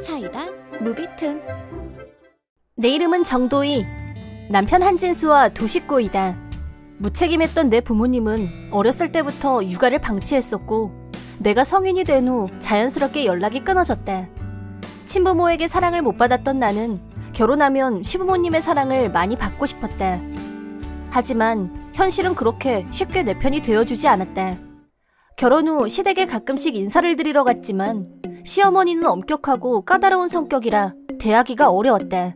사이다 무비튼. 내 이름은 정도희. 남편 한진수와 두 식구이다. 무책임했던 내 부모님은 어렸을 때부터 육아를 방치했었고 내가 성인이 된 후 자연스럽게 연락이 끊어졌다. 친부모에게 사랑을 못 받았던 나는 결혼하면 시부모님의 사랑을 많이 받고 싶었다. 하지만 현실은 그렇게 쉽게 내 편이 되어주지 않았다. 결혼 후 시댁에 가끔씩 인사를 드리러 갔지만 시어머니는 엄격하고 까다로운 성격이라 대하기가 어려웠다.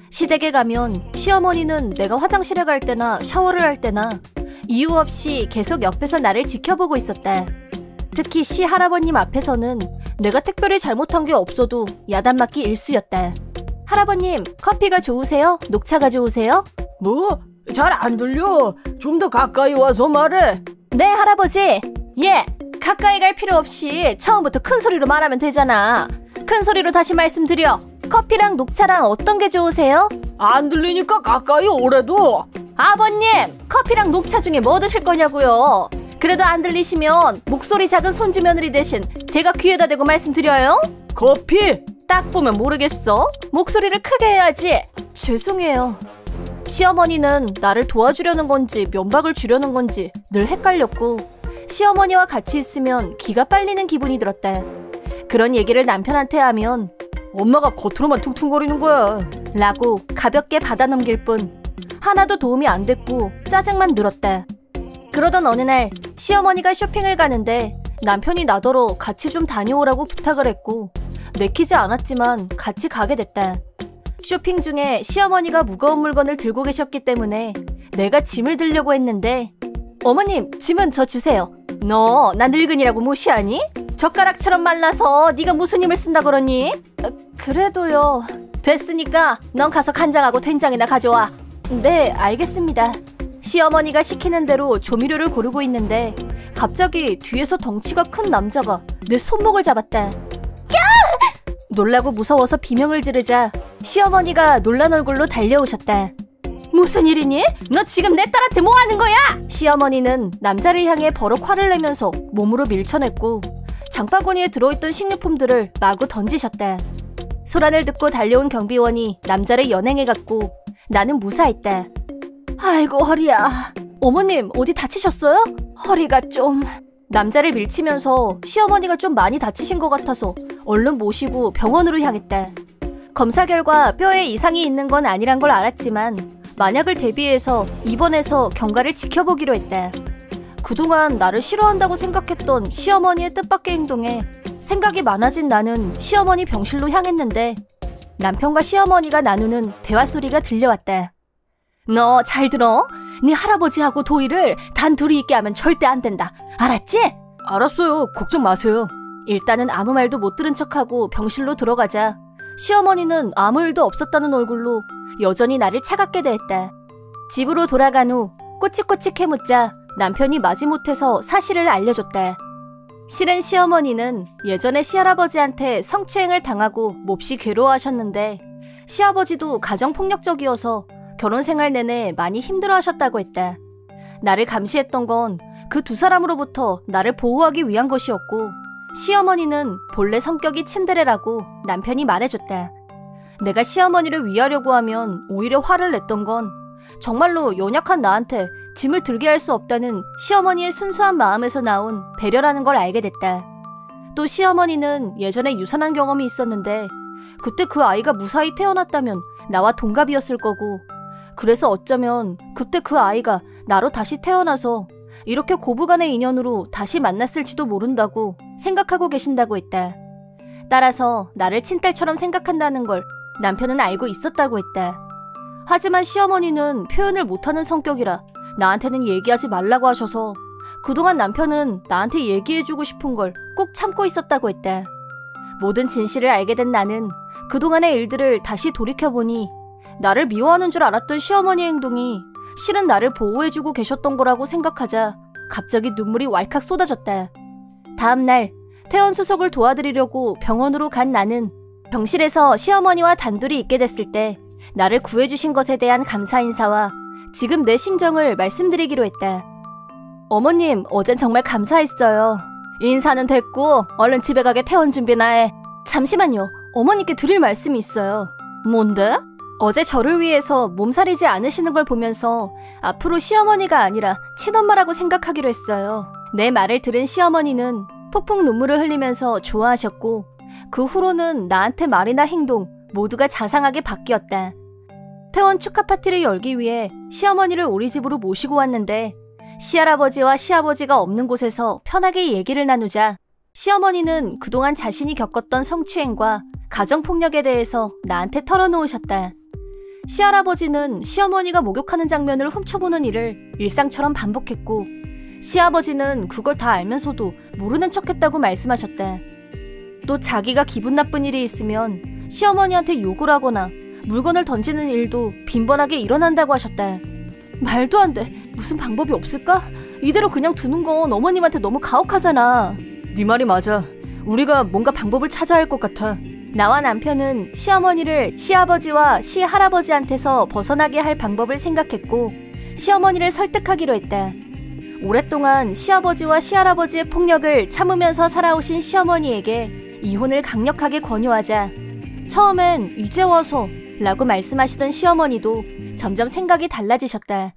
시댁에 가면 시어머니는 내가 화장실에 갈 때나 샤워를 할 때나 이유 없이 계속 옆에서 나를 지켜보고 있었다. 특히 시할아버님 앞에서는 내가 특별히 잘못한 게 없어도 야단맞기 일쑤였다. 할아버님, 커피가 좋으세요? 녹차가 좋으세요? 뭐? 잘 안 들려. 좀 더 가까이 와서 말해. 네, 할아버지. 예, 가까이 갈 필요 없이 처음부터 큰 소리로 말하면 되잖아. 큰 소리로 다시 말씀드려. 커피랑 녹차랑 어떤 게 좋으세요? 안 들리니까 가까이 오래도. 아버님, 커피랑 녹차 중에 뭐 드실 거냐고요? 그래도 안 들리시면 목소리 작은 손주며느리 대신 제가 귀에다 대고 말씀드려요? 커피? 딱 보면 모르겠어? 목소리를 크게 해야지. 죄송해요. 시어머니는 나를 도와주려는 건지 면박을 주려는 건지 늘 헷갈렸고 시어머니와 같이 있으면 기가 빨리는 기분이 들었다. 그런 얘기를 남편한테 하면 엄마가 겉으로만 퉁퉁거리는 거야 라고 가볍게 받아넘길 뿐 하나도 도움이 안 됐고 짜증만 늘었다. 그러던 어느 날 시어머니가 쇼핑을 가는데 남편이 나더러 같이 좀 다녀오라고 부탁을 했고 내키지 않았지만 같이 가게 됐다. 쇼핑 중에 시어머니가 무거운 물건을 들고 계셨기 때문에 내가 짐을 들려고 했는데 어머님, 짐은 저 주세요. 너 나 늙은이라고 무시하니? 젓가락처럼 말라서 네가 무슨 힘을 쓴다 그러니? 그래도요. 됐으니까 넌 가서 간장하고 된장이나 가져와. 네, 알겠습니다. 시어머니가 시키는 대로 조미료를 고르고 있는데 갑자기 뒤에서 덩치가 큰 남자가 내 손목을 잡았다. 야! 놀라고 무서워서 비명을 지르자 시어머니가 놀란 얼굴로 달려오셨다. 무슨 일이니? 너 지금 내 딸한테 뭐 하는 거야? 시어머니는 남자를 향해 버럭 화를 내면서 몸으로 밀쳐냈고 장바구니에 들어있던 식료품들을 마구 던지셨다. 소란을 듣고 달려온 경비원이 남자를 연행해갔고 나는 무사했다. 아이고 허리야. 어머님 어디 다치셨어요? 허리가 좀... 남자를 밀치면서 시어머니가 좀 많이 다치신 것 같아서 얼른 모시고 병원으로 향했다. 검사 결과 뼈에 이상이 있는 건 아니란 걸 알았지만 만약을 대비해서 입원해서 경과를 지켜보기로 했다. 그동안 나를 싫어한다고 생각했던 시어머니의 뜻밖의 행동에 생각이 많아진 나는 시어머니 병실로 향했는데 남편과 시어머니가 나누는 대화 소리가 들려왔다. 너 잘 들어? 네 할아버지하고 도희를 단 둘이 있게 하면 절대 안 된다. 알았지? 알았어요. 걱정 마세요. 일단은 아무 말도 못 들은 척하고 병실로 들어가자 시어머니는 아무 일도 없었다는 얼굴로 여전히 나를 차갑게 대했다. 집으로 돌아간 후 꼬치꼬치 캐묻자 남편이 마지못해서 사실을 알려줬다. 실은 시어머니는 예전에 시할아버지한테 성추행을 당하고 몹시 괴로워하셨는데 시아버지도 가정폭력적이어서 결혼생활 내내 많이 힘들어하셨다고 했다. 나를 감시했던 건 그 두 사람으로부터 나를 보호하기 위한 것이었고 시어머니는 본래 성격이 츤데레라고 남편이 말해줬다. 내가 시어머니를 위하려고 하면 오히려 화를 냈던 건 정말로 연약한 나한테 짐을 들게 할 수 없다는 시어머니의 순수한 마음에서 나온 배려라는 걸 알게 됐다. 또 시어머니는 예전에 유산한 경험이 있었는데 그때 그 아이가 무사히 태어났다면 나와 동갑이었을 거고 그래서 어쩌면 그때 그 아이가 나로 다시 태어나서 이렇게 고부간의 인연으로 다시 만났을지도 모른다고 생각하고 계신다고 했다. 따라서 나를 친딸처럼 생각한다는 걸 남편은 알고 있었다고 했다. 하지만 시어머니는 표현을 못하는 성격이라 나한테는 얘기하지 말라고 하셔서 그동안 남편은 나한테 얘기해주고 싶은 걸 꼭 참고 있었다고 했다. 모든 진실을 알게 된 나는 그동안의 일들을 다시 돌이켜보니 나를 미워하는 줄 알았던 시어머니의 행동이 실은 나를 보호해주고 계셨던 거라고 생각하자 갑자기 눈물이 왈칵 쏟아졌다. 다음날 퇴원 수속을 도와드리려고 병원으로 간 나는 병실에서 시어머니와 단둘이 있게 됐을 때 나를 구해주신 것에 대한 감사 인사와 지금 내 심정을 말씀드리기로 했다. 어머님, 어젠 정말 감사했어요. 인사는 됐고 얼른 집에 가게 퇴원 준비나 해. 잠시만요. 어머니께 드릴 말씀이 있어요. 뭔데? 어제 저를 위해서 몸살이지 않으시는 걸 보면서 앞으로 시어머니가 아니라 친엄마라고 생각하기로 했어요. 내 말을 들은 시어머니는 폭풍 눈물을 흘리면서 좋아하셨고 그 후로는 나한테 말이나 행동 모두가 자상하게 바뀌었다. 퇴원 축하 파티를 열기 위해 시어머니를 우리 집으로 모시고 왔는데 시할아버지와 시아버지가 없는 곳에서 편하게 얘기를 나누자 시어머니는 그동안 자신이 겪었던 성추행과 가정폭력에 대해서 나한테 털어놓으셨다. 시할아버지는 시어머니가 목욕하는 장면을 훔쳐보는 일을 일상처럼 반복했고 시아버지는 그걸 다 알면서도 모르는 척했다고 말씀하셨다. 또 자기가 기분 나쁜 일이 있으면 시어머니한테 욕을 하거나 물건을 던지는 일도 빈번하게 일어난다고 하셨다. 말도 안 돼. 무슨 방법이 없을까? 이대로 그냥 두는 건 어머님한테 너무 가혹하잖아. 네 말이 맞아. 우리가 뭔가 방법을 찾아야 할 것 같아. 나와 남편은 시어머니를 시아버지와 시할아버지한테서 벗어나게 할 방법을 생각했고 시어머니를 설득하기로 했다. 오랫동안 시아버지와 시할아버지의 폭력을 참으면서 살아오신 시어머니에게 이혼을 강력하게 권유하자 처음엔 이제 와서 라고 말씀하시던 시어머니도 점점 생각이 달라지셨다.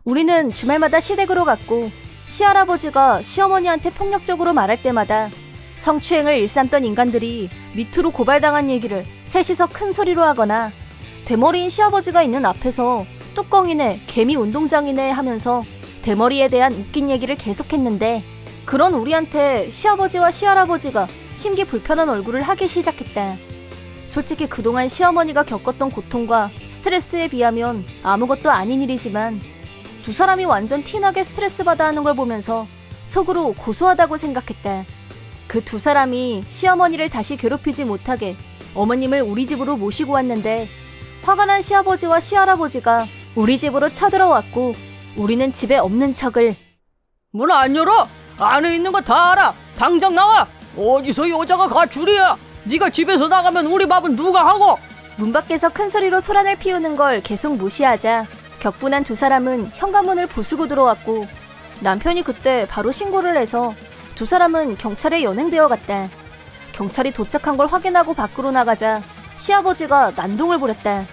우리는 주말마다 시댁으로 갔고 시할아버지가 시어머니한테 폭력적으로 말할 때마다 성추행을 일삼던 인간들이 밑으로 고발당한 얘기를 셋이서 큰 소리로 하거나 대머리인 시아버지가 있는 앞에서 뚜껑이네 개미 운동장이네 하면서 대머리에 대한 웃긴 얘기를 계속했는데 그런 우리한테 시아버지와 시할아버지가 심기 불편한 얼굴을 하기 시작했다. 솔직히 그동안 시어머니가 겪었던 고통과 스트레스에 비하면 아무것도 아닌 일이지만 두 사람이 완전 티나게 스트레스 받아 하는 걸 보면서 속으로 고소하다고 생각했다. 그 두 사람이 시어머니를 다시 괴롭히지 못하게 어머님을 우리 집으로 모시고 왔는데 화가 난 시아버지와 시할아버지가 우리 집으로 쳐들어왔고 우리는 집에 없는 척을 문 안 열어? 안에 있는 거 다 알아. 당장 나와. 어디서 여자가 가출이야. 네가 집에서 나가면 우리 밥은 누가 하고? 문 밖에서 큰 소리로 소란을 피우는 걸 계속 무시하자 격분한 두 사람은 현관문을 부수고 들어왔고 남편이 그때 바로 신고를 해서 두 사람은 경찰에 연행되어 갔다. 경찰이 도착한 걸 확인하고 밖으로 나가자 시아버지가 난동을 부렸다.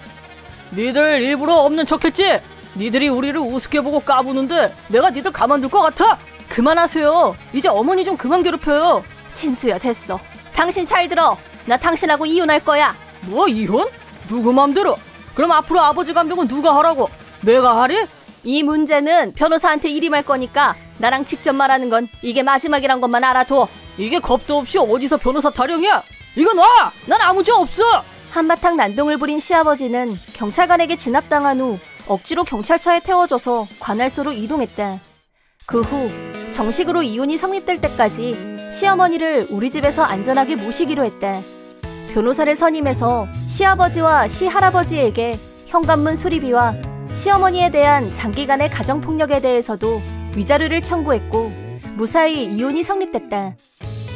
니들 일부러 없는 척했지? 니들이 우리를 우습게 보고 까부는데 내가 니들 가만둘 것 같아? 그만하세요. 이제 어머니 좀 그만 괴롭혀요. 진수야 됐어. 당신 잘 들어. 나 당신하고 이혼할 거야. 뭐 이혼? 누구 맘대로? 그럼 앞으로 아버지 감독은 누가 하라고? 내가 하리? 이 문제는 변호사한테 일임할 거니까 나랑 직접 말하는 건 이게 마지막이란 것만 알아둬. 이게 겁도 없이 어디서 변호사 타령이야? 이거 놔! 난 아무 죄 없어! 한바탕 난동을 부린 시아버지는 경찰관에게 진압당한 후 억지로 경찰차에 태워져서 관할소로 이동했다. 그 후 정식으로 이혼이 성립될 때까지 시어머니를 우리 집에서 안전하게 모시기로 했다. 변호사를 선임해서 시아버지와 시할아버지에게 현관문 수리비와 시어머니에 대한 장기간의 가정폭력에 대해서도 위자료를 청구했고 무사히 이혼이 성립됐다.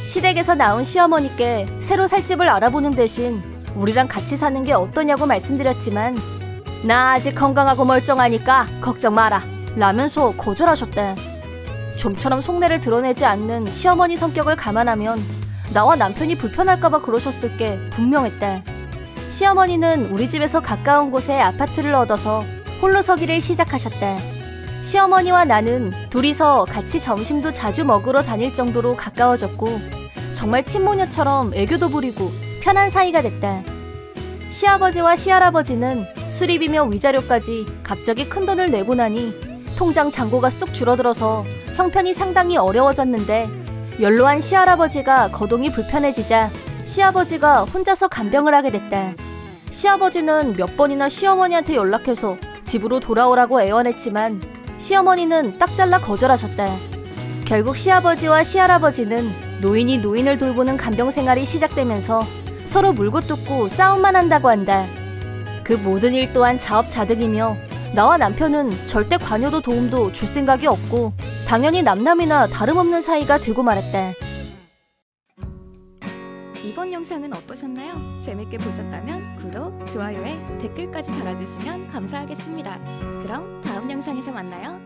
시댁에서 나온 시어머니께 새로 살 집을 알아보는 대신 우리랑 같이 사는 게 어떠냐고 말씀드렸지만 나 아직 건강하고 멀쩡하니까 걱정 마라 라면서 거절하셨다. 좀처럼 속내를 드러내지 않는 시어머니 성격을 감안하면 나와 남편이 불편할까봐 그러셨을 게 분명했다. 시어머니는 우리 집에서 가까운 곳에 아파트를 얻어서 홀로 서기를 시작하셨다. 시어머니와 나는 둘이서 같이 점심도 자주 먹으러 다닐 정도로 가까워졌고 정말 친모녀처럼 애교도 부리고 편한 사이가 됐다. 시아버지와 시할아버지는 수리비며 위자료까지 갑자기 큰돈을 내고 나니 통장 잔고가 쑥 줄어들어서 형편이 상당히 어려워졌는데 연로한 시할아버지가 거동이 불편해지자 시아버지가 혼자서 간병을 하게 됐다. 시아버지는 몇 번이나 시어머니한테 연락해서 집으로 돌아오라고 애원했지만 시어머니는 딱 잘라 거절하셨다. 결국 시아버지와 시할아버지는 노인이 노인을 돌보는 간병 생활이 시작되면서 서로 물고 뜯고 싸움만 한다고 한다. 그 모든 일 또한 자업자득이며 나와 남편은 절대 관여도 도움도 줄 생각이 없고 당연히 남남이나 다름없는 사이가 되고 말았다. 이번 영상은 어떠셨나요? 재밌게 보셨다면 구독, 좋아요에 댓글까지 달아주시면 감사하겠습니다. 그럼 다음 영상에서 만나요.